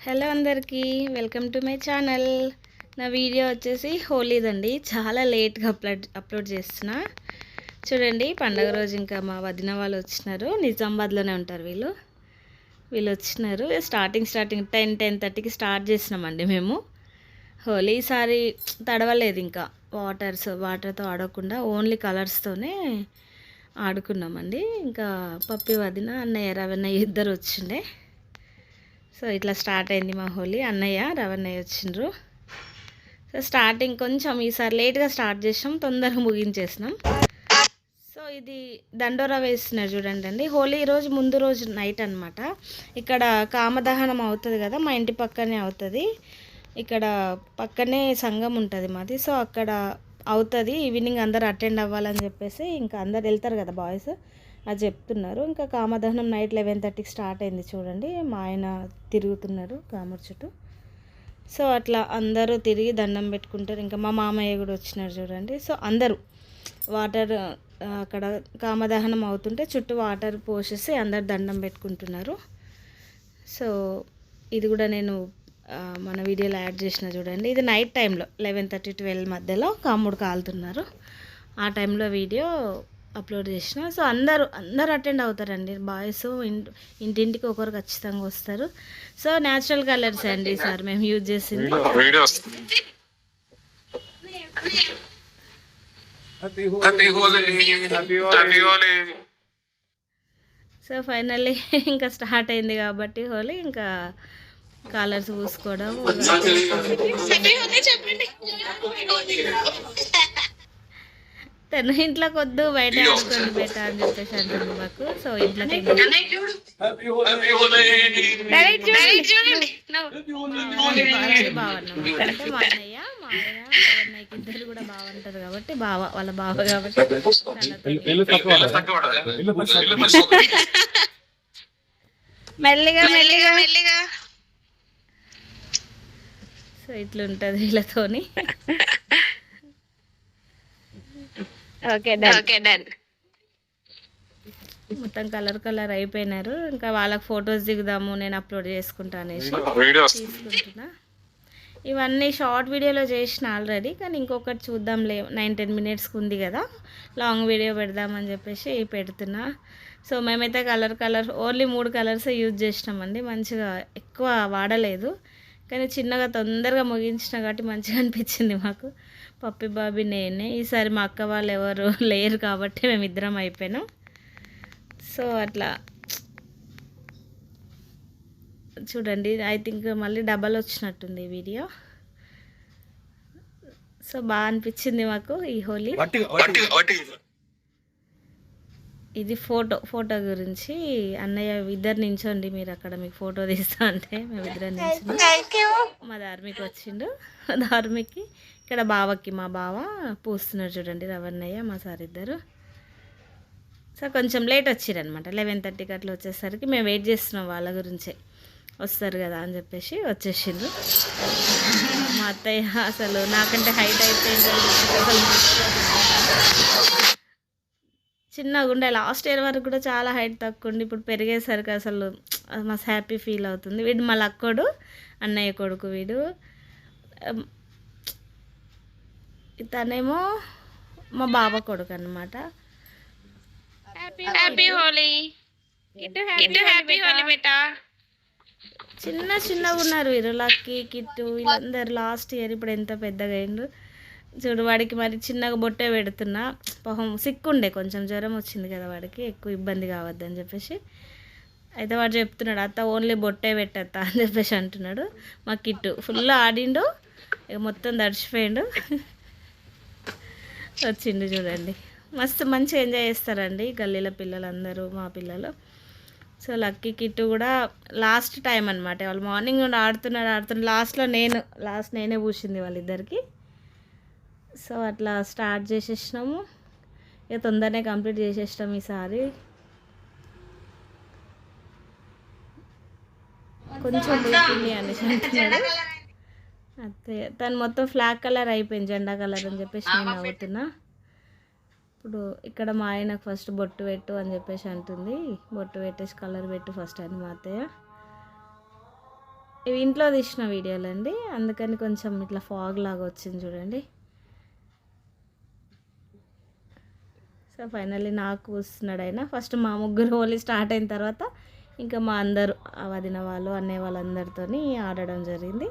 Hello అందరికీ welcome to my channel. నా video వచ్చేసి హోలీదండి. చాలా లేట్గా అప్లోడ్ చేస్తున్నా. చూడండి, పండగ రోజు ఇంకా మా వదిన వాళ్ళు వచ్చినారు. నిజామాబాద్లోనే ఉంటారు వీళ్ళు వచ్చినారు. స్టార్టింగ్ 10:30కి స్టార్ట్ చేసినామండి మేము. హోలీ ఈసారి తడవలేదు, ఇంకా వాటర్తో ఆడకుండా ఓన్లీ కలర్స్తోనే ఆడుకున్నామండి. ఇంకా పప్పి వదిన అన్నయ్య రవన్నయ్య ఇద్దరు వచ్చిండే. సో ఇట్లా స్టార్ట్ అయింది మా హోలీ. అన్నయ్య రవన్నయ్య వచ్చిండ్రు. సో స్టార్టింగ్ కొంచెం ఈసారి లేట్గా స్టార్ట్ చేసినాం, తొందరగా ముగించేసినాం. సో ఇది దండోరా వేస్తున్నారు చూడండి అండి. హోలీ రోజు ముందు రోజు నైట్ అనమాట. ఇక్కడ కామదహనం అవుతుంది కదా, మా ఇంటి పక్కనే అవుతుంది. ఇక్కడ పక్కనే సంఘం ఉంటుంది మాది. సో అక్కడ అవుతుంది. ఈవినింగ్ అందరు అటెండ్ అవ్వాలని చెప్పేసి ఇంకా అందరు వెళ్తారు కదా బాయ్స్, అది చెప్తున్నారు. ఇంకా కామదహనం నైట్ 11:30కి స్టార్ట్ అయింది చూడండి. మా ఆయన తిరుగుతున్నారు కామర్ చుట్టూ. సో అట్లా అందరూ తిరిగి దండం పెట్టుకుంటారు. ఇంకా మా మామయ్య కూడా వచ్చినారు చూడండి. సో అందరూ వాటర్ అక్కడ కామదహనం అవుతుంటే చుట్టూ వాటర్ పోసేసి అందరు దండం పెట్టుకుంటున్నారు. సో ఇది కూడా నేను మన వీడియోలో యాడ్ చేసిన చూడండి. ఇది నైట్ టైంలో 11:30-12 మధ్యలో కాముడు కాలుతున్నారు. ఆ టైంలో వీడియో అప్లోడ్ చేసిన. సో అందరూ అటెండ్ అవుతారండి. బాయ్స్ ఇంటింటికి ఒకరు ఖచ్చితంగా వస్తారు. సో న్యాచురల్ కలర్స్ అండి సార్ మేము యూజ్ చేసింది. సో ఫైనల్లీ ఇంకా స్టార్ట్ అయింది కాబట్టి హోలీ, ఇంకా కలర్స్ పూసుకోవడం. తను ఇంట్లోకి వద్దు, బయట ఆడుకోండి బయట అని చెప్పేసి అంటుంది మాకు. సో ఇంట్లోకి బావన్నాం అంటే మా అన్నయ్య అన్నయ్యకి ఇద్దరు కూడా బాగుంటారు కాబట్టి వాళ్ళ బావ కాబట్టి మెల్లిగా మెల్లిగా మెల్లిగా. సో ఇట్లుంటది వీళ్ళతోని. Okay done. మొత్తం కలర్ అయిపోయినారు. ఇంకా వాళ్ళకి ఫొటోస్ దిగుదాము, నేను అప్లోడ్ చేసుకుంటా అనేసి తీసుకుంటున్నా. ఇవన్నీ షార్ట్ వీడియోలో చేసిన ఆల్రెడీ, కానీ ఇంకొకటి చూద్దాంలే 9-10 మినిట్స్కి ఉంది కదా, లాంగ్ వీడియో పెడదామని చెప్పేసి పెడుతున్నా. సో మేమైతే కలర్ ఓన్లీ 3 కలర్సే యూజ్ చేసినామండి. మంచిగా ఎక్కువ వాడలేదు, కానీ చిన్నగా తొందరగా ముగించిన కాబట్టి మంచిగా అనిపించింది మాకు. పప్పి బాబీ నేనే. ఈసారి మా అక్క వాళ్ళు ఎవరు లేరు కాబట్టి మేమిద్దరం అయిపోయినాం. సో అట్లా చూడండి. ఐ థింక్ మళ్ళీ డబల్ వచ్చినట్టుంది వీడియో. సో బాగా అనిపించింది మాకు ఈ హోలీ. ఇది ఫోటో గురించి అన్నయ్య ఇద్దరు నించోండి మీరు అక్కడ, మీకు ఫోటో తీస్తా అంటే మేమిద్దరం నించున్నాం. మా ధార్మిక్ వచ్చిండు. ధార్మిక్కి ఇక్కడ బావకి మా బావ పూస్తున్నారు చూడండి, రవన్నయ్య మా సార్ ఇద్దరు. సో కొంచెం లేట్ వచ్చిరనమాట, 11:30కి అట్లా వచ్చేసరికి మేము వెయిట్ చేస్తున్నాం వాళ్ళ గురించే, వస్తారు కదా అని చెప్పేసి వచ్చేసిండ్రు. మా అత్తయ్య అసలు నాకంటే హైట్ అయిపోయింది, చిన్నగా ఉండే లాస్ట్ ఇయర్ వరకు కూడా చాలా హైట్ తక్కువ ఉండి ఇప్పుడు పెరిగేసరికి అసలు మస్తు హ్యాపీ ఫీల్ అవుతుంది. వీడు మా లక్కోడు, అన్నయ్య కొడుకు వీడు. తనేమో మా బావ కొడుకు అనమాట. చిన్నగా ఉన్నారు వీరు, లక్కీ కిట్టు వీళ్ళందరూ లాస్ట్ ఇయర్. ఇప్పుడు ఎంత పెద్దగా అయిండు చూడు. వాడికి మరి చిన్నగా బొట్టే పెడుతున్నా, పాపం సిక్కుండే, కొంచెం జ్వరం వచ్చింది కదా వాడికి, ఎక్కువ ఇబ్బంది కావద్దని చెప్పేసి. అయితే వాడు చెప్తున్నాడు, అత్త ఓన్లీ బొట్టే పెట్టత్తా అని చెప్పేసి అంటున్నాడు. మా కిట్టు ఫుల్ ఆడిండు, ఇక మొత్తం దడిచిపోయిండు. వచ్చిండు చూడండి. మస్తు మంచిగా ఎంజాయ్ చేస్తారండి గల్లీల పిల్లలందరూ, మా పిల్లలు. సో లక్కీ కిట్టు కూడా లాస్ట్ టైం అనమాట. వాళ్ళు మార్నింగ్ నుండి ఆడుతున్నారు. లాస్ట్లో నేనే పూసింది వాళ్ళిద్దరికి. సో అట్లా స్టార్ట్ చేసేసినాము, ఇక తొందరనే కంప్లీట్ చేసేసినాం ఈసారి. కొంచెం ఉడికింది అనేసి అంటున్నాడు అంతే. తను మొత్తం ఫ్లాగ్ కలర్ అయిపోయింది, జెండా కలర్ అని చెప్పేసి నేను నవ్వుతున్నా. ఇప్పుడు ఇక్కడ మా ఆయనకు ఫస్ట్ బొట్టు పెట్టు అని చెప్పేసి అంటుంది. బొట్టు పెట్టేసి కలర్ పెట్టు ఫస్ట్ అని మా అత్తయ్య. ఇవి ఇంట్లో తీసిన వీడియోలు అండి, అందుకని కొంచెం ఇట్లా ఫాగ్ లాగా వచ్చింది చూడండి. సో ఫైనల్లీ నాకు వస్తున్నాడు ఆయన. ఫస్ట్ మా ముగ్గురు హోలీ స్టార్ట్ అయిన తర్వాత ఇంకా మా అందరూ వదిన వాళ్ళు అన్నయ్య వాళ్ళందరితో ఆడడం జరిగింది.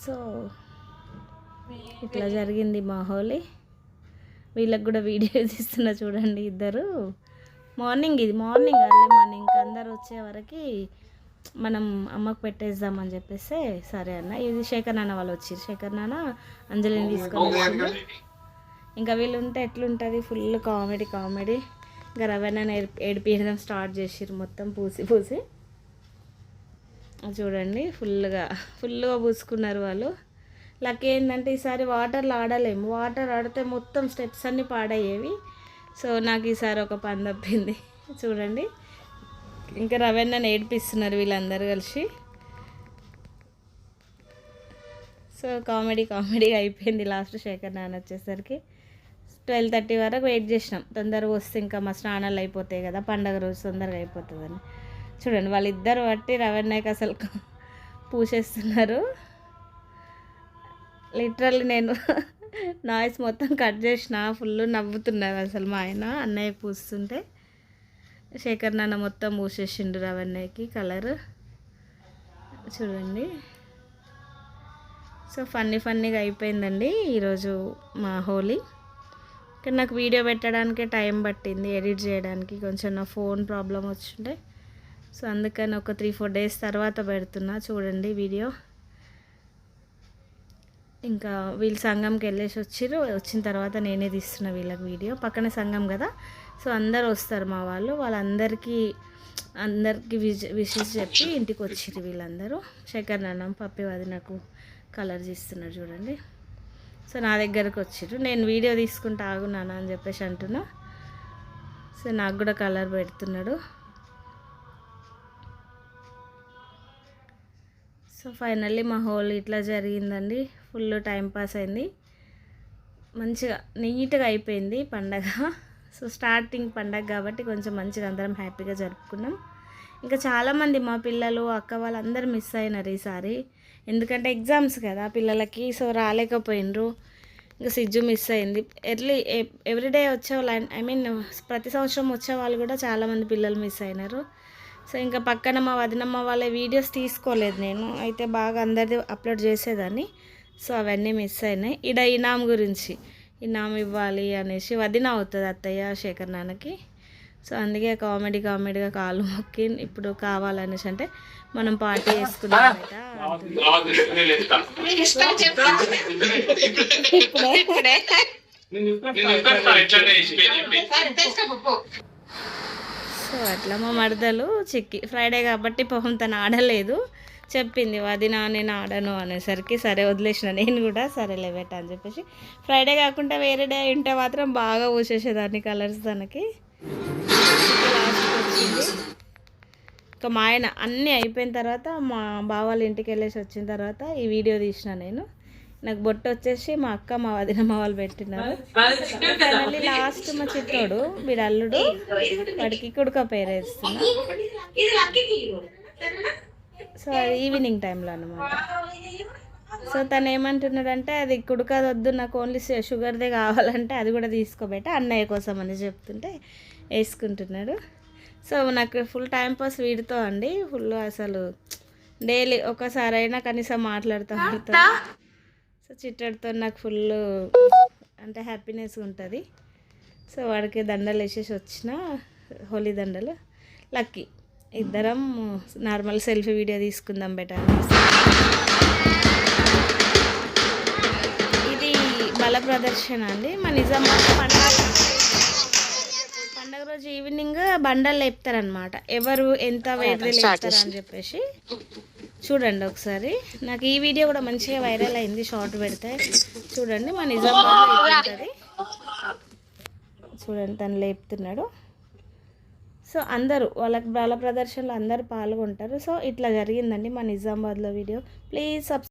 సో ఇట్లా జరిగింది మా హోలీ. వీళ్ళకి కూడా వీడియో తీస్తున్నా చూడండి. ఇద్దరు మార్నింగ్, ఇది మార్నింగ్ అర్లీ మార్నింగ్, ఇంకా అందరు వచ్చే వరకు మనం అమ్మకు పెట్టేద్దామని చెప్పేసి సరే అన్న. ఇది శేఖర్ నాన్న వాళ్ళు వచ్చారు. శేఖర్ నాన్న అంజలిని తీసుకొని వచ్చారు. ఇంకా వీళ్ళు ఉంటే ఎట్లుంటుంది, ఫుల్ కామెడీ కామెడీ. ఇంకా రవణ ఏడిపించడం స్టార్ట్ చేసిర్రు మొత్తం పూసి చూడండి. ఫుల్గా పూసుకున్నారు వాళ్ళు. లక్ ఏంటంటే ఈసారి వాటర్లో ఆడలేము, వాటర్ ఆడితే మొత్తం స్టెప్స్ అన్నీ పాడయ్యేవి. సో నాకు ఈసారి ఒక పని తప్పింది చూడండి. ఇంకా రవణని ఏడిపిస్తున్నారు వీళ్ళందరూ కలిసి. సో కామెడీగా అయిపోయింది. లాస్ట్ శేఖర్ నాన్న వచ్చేసరికి 12:30 వరకు వెయిట్ చేసినాం. తొందరగా వస్తే ఇంకా మా స్నానాలు అయిపోతాయి కదా, పండగ రోజు తొందరగా అయిపోతుందని. చూడండి వాళ్ళిద్దరు బట్టి రవణకి అసలు పూసేస్తున్నారు. లిటరల్లీ నేను నాయిస్ మొత్తం కట్ చేసిన. ఫుల్ నవ్వుతున్నారు అసలు మా ఆయన అన్నయ్య పూస్తుంటే. శేఖర్ నాన్న మొత్తం పూసేసిండు రవణకి కలర్ చూడండి. సో ఫన్నీగా అయిపోయిందండి ఈరోజు మా హోలీ. కానీ నాకు వీడియో పెట్టడానికే టైం పట్టింది, ఎడిట్ చేయడానికి కొంచెం నా ఫోన్ ప్రాబ్లం వచ్చిండే. సో అందుకని ఒక 3-4 డేస్ తర్వాత పెడుతున్నా చూడండి వీడియో. ఇంకా వీళ్ళు సంఘంకి వెళ్ళేసి వచ్చిన తర్వాత నేనే తీస్తున్నా వీళ్ళకి వీడియో. పక్కన సంఘం కదా, సో అందరు వస్తారు మా వాళ్ళు. వాళ్ళందరికీ విషెస్ చెప్పి ఇంటికి వచ్చిర్రు వీళ్ళందరూ. శేఖర్ నాన్న పప్పి వదినకు కలర్ తీస్తున్నారు చూడండి. సో నా దగ్గరకు వచ్చిర్రు. నేను వీడియో తీసుకుంటా ఆగున్నాను అని చెప్పేసి అంటున్నా. సో నాకు కూడా కలర్ పెడుతున్నాడు. సో ఫైనల్లీ మా హోలీ ఇట్లా జరిగిందండి. ఫుల్ టైం పాస్ అయింది, మంచిగా నీట్గా అయిపోయింది పండగ. సో స్టార్టింగ్ పండగ కాబట్టి కొంచెం మంచిగా అందరం హ్యాపీగా జరుపుకున్నాం. ఇంకా చాలామంది మా పిల్లలు అక్క వాళ్ళందరూ మిస్ అయినారు ఈసారి, ఎందుకంటే ఎగ్జామ్స్ కదా పిల్లలకి. సో రాలేకపోయినరు. ఇంకా సిజ్జు మిస్ అయింది. ఎవ్రీడే వచ్చే ప్రతి సంవత్సరం వచ్చే వాళ్ళు కూడా చాలామంది పిల్లలు మిస్ అయినారు. సో ఇంకా పక్కన మా వదినమ్మ వాళ్ళ వీడియోస్ తీసుకోలేదు నేను, అయితే బాగా అందరిది అప్లోడ్ చేసేదాన్ని. సో అవన్నీ మిస్ అయినాయి. ఇనాం గురించి ఇనాం ఇవ్వాలి అనేసి వదిన అవుతుంది అత్తయ్య శేఖర్ నాన్నకి. సో అందుకే కామెడీగా కాలు మొక్కి ఇప్పుడు కావాలనేసి అంటే మనం పార్టీ చేసుకున్నాం. సో అట్లా మా మరదలు చిక్కి ఫ్రైడే కాబట్టి పాపం తను ఆడలేదు, చెప్పింది వదినా నేను ఆడను అనేసరికి సరే వదిలేసిన నేను కూడా సరేలే బెట్ట అని చెప్పేసి. ఫ్రైడే కాకుండా వేరే డే ఉంటే మాత్రం బాగా పూసేసేదాన్ని కలర్స్ తనకి. లాస్ట్కి వచ్చింది. ఇంకా మా ఆయన అన్నీ అయిపోయిన తర్వాత మా బావాళ్ళ ఇంటికి వెళ్ళేసి వచ్చిన తర్వాత ఈ వీడియో తీసిన నేను. నాకు బొట్టు వచ్చేసి మా అక్క మా వదినమ్మ వాళ్ళు పెట్టినారు. మళ్ళీ లాస్ట్ మా చిట్టోడు వీడు అల్లుడు, వాడికి కుడుక పేరు వేస్తున్నా. సో అది ఈవినింగ్ టైంలో అనమాట. సో తను ఏమంటున్నాడంటే అది కుడుకది వద్దు, నాకు ఓన్లీ షుగర్దే కావాలంటే అది కూడా తీసుకోబెట్ట అన్నయ్య కోసం అని చెప్తుంటే వేసుకుంటున్నాడు. సో నాకు ఫుల్ టైం పాస్ వీడితో అండి. ఫుల్ అసలు డైలీ ఒకసారైనా కనీసం మాట్లాడుతూ సో చిట్టడితో నాకు ఫుల్ అంటే హ్యాపీనెస్ ఉంటుంది. సో వాడికి దండలు వేసేసి వచ్చిన హోలీ దండలు. లక్కీ ఇద్దరం నార్మల్ సెల్ఫీ వీడియో తీసుకుందాం బెటర్. ఇది బల ప్రదర్శన అండి. మా నిజామాబాద్ పండగ రోజు ఈవినింగ్ బండలు లేపుతారనమాట, ఎవరు ఎంత వెయిట్ లేపుతారు అని చెప్పేసి. చూడండి ఒకసారి. నాకు ఈ వీడియో కూడా మంచిగా వైరల్ అయింది, షార్ట్ పెడితే. చూడండి మా నిజామాబాద్లో ఉంటుంది చూడండి, తను లేపుతున్నాడు. సో అందరూ వాళ్ళ ప్రదర్శనలో అందరూ పాల్గొంటారు. సో ఇట్లా జరిగిందండి మా నిజామాబాద్లో వీడియో. ప్లీజ్